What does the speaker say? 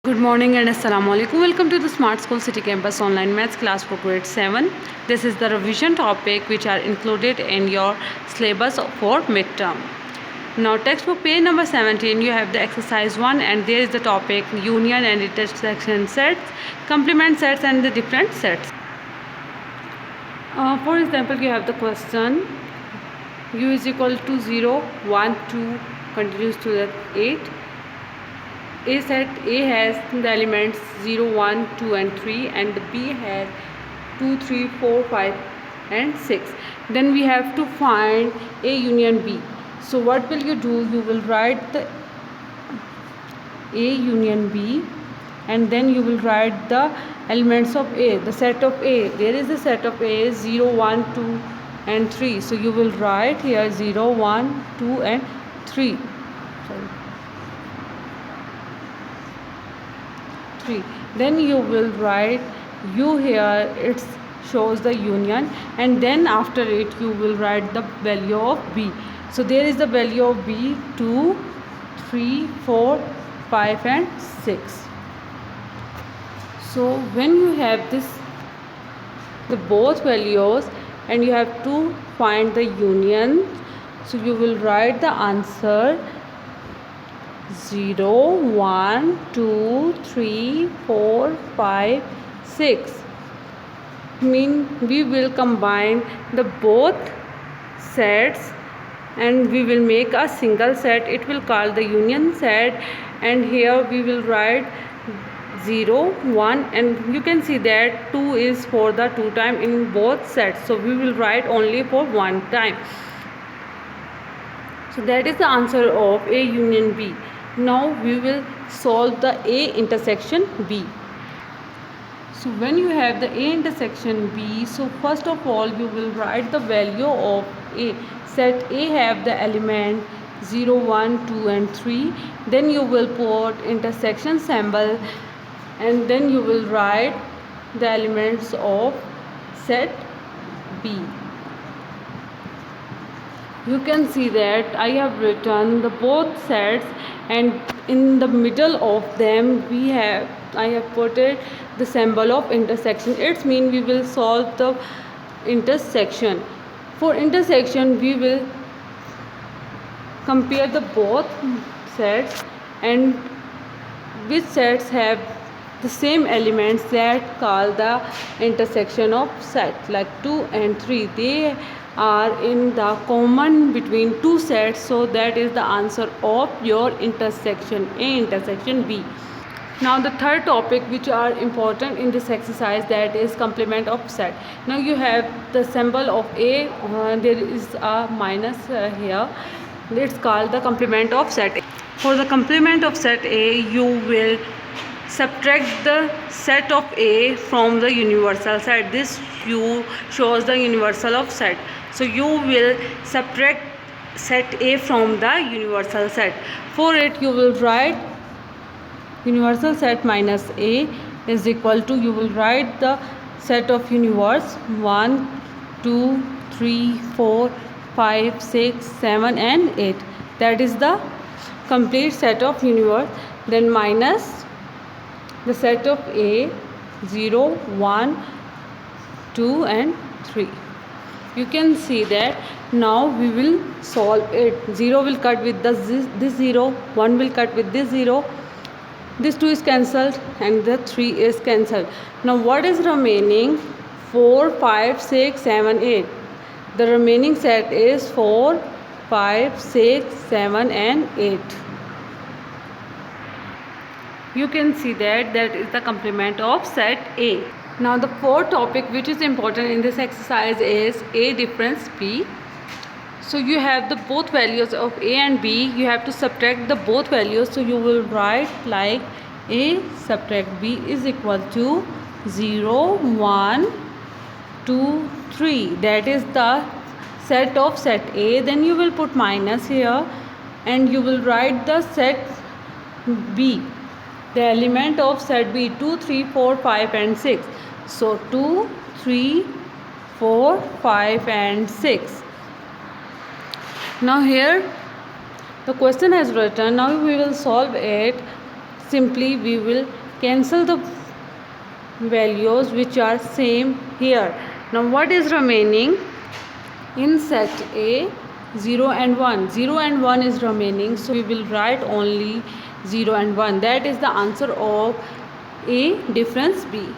Good morning and Assalamu alaikum. Welcome to the Smart School City Campus online maths class for grade 7. This is the revision topic which are included in your syllabus for midterm. Now textbook page number 17 you have the exercise 1 and there is the topic union and intersection sets, complement sets and the different sets. For example, you have the question u is equal to 0, 1, 2 continues to the 8. A set A has the elements 0, 1, 2 and 3 and B has 2, 3, 4, 5 and 6. Then we have to find A union B. So what will you do? You will write the A union B and then you will write the elements of A, the set of A. There is a set of A 0, 1, 2 and 3. So you will write here 0, 1, 2 and 3. Sorry. 3. Then you will write U here, it shows the union, and then after it you will write the value of B. So there is the value of B 2, 3, 4, 5 and 6. So when you have the both values and you have to find the union, so you will write the answer 0, 1, 2, 3, 4, 5, 6. We will combine the both sets and we will make a single set. It will call the union set, and here we will write 0, 1 and you can see that 2 is for the 2 time in both sets. So we will write only for 1 time. So that is the answer of A union B. Now we will solve the A intersection B. So when you have the A intersection B, so first of all you will write the value of A. Set A have the element 0, 1, 2 and 3. Then you will put intersection symbol and then you will write the elements of set B. You can see that I have written the both sets and in the middle of them I have put it the symbol of intersection. It means we will solve the intersection. For intersection we will compare the both sets and which sets have the same elements that call the intersection of set, like 2 and 3. They are in the common between two sets, so that is the answer of your intersection A intersection B. Now the third topic which are important in this exercise, that is complement of set. Now you have the symbol of A, there is a minus here, it's called the complement of set. For the complement of set A you will subtract the set of A from the universal set. This U shows the universal of set. So you will subtract set A from the universal set. For it you will write universal set minus A is equal to, you will write the set of universe 1, 2, 3, 4, 5, 6, 7 and 8. That is the complete set of universe. Then minus the set of A 0, 1, 2 and 3. You can see that now we will solve it. 0 will cut with this 0, 1 will cut with this 0, this 2 is cancelled and the 3 is cancelled. Now what is remaining? 4, 5, 6, 7, 8. The remaining set is 4, 5, 6, 7 and 8. You can see that is the complement of set A. Now the fourth topic which is important in this exercise is A difference B. So you have the both values of A and B, you have to subtract the both values. So you will write like A subtract B is equal to 0, 1, 2, 3. That is the set of set A. Then you will put minus here and you will write the set B, the element of set B 2, 3, 4, 5 and 6. So 2, 3, 4, 5 and 6. Now here the question has written, now we will solve it. simply we will cancel the values which are same here. Now what is remaining in set A? 0 and 1. 0 and 1 is remaining, so we will write only 0 and 1. That is the answer of A, difference B.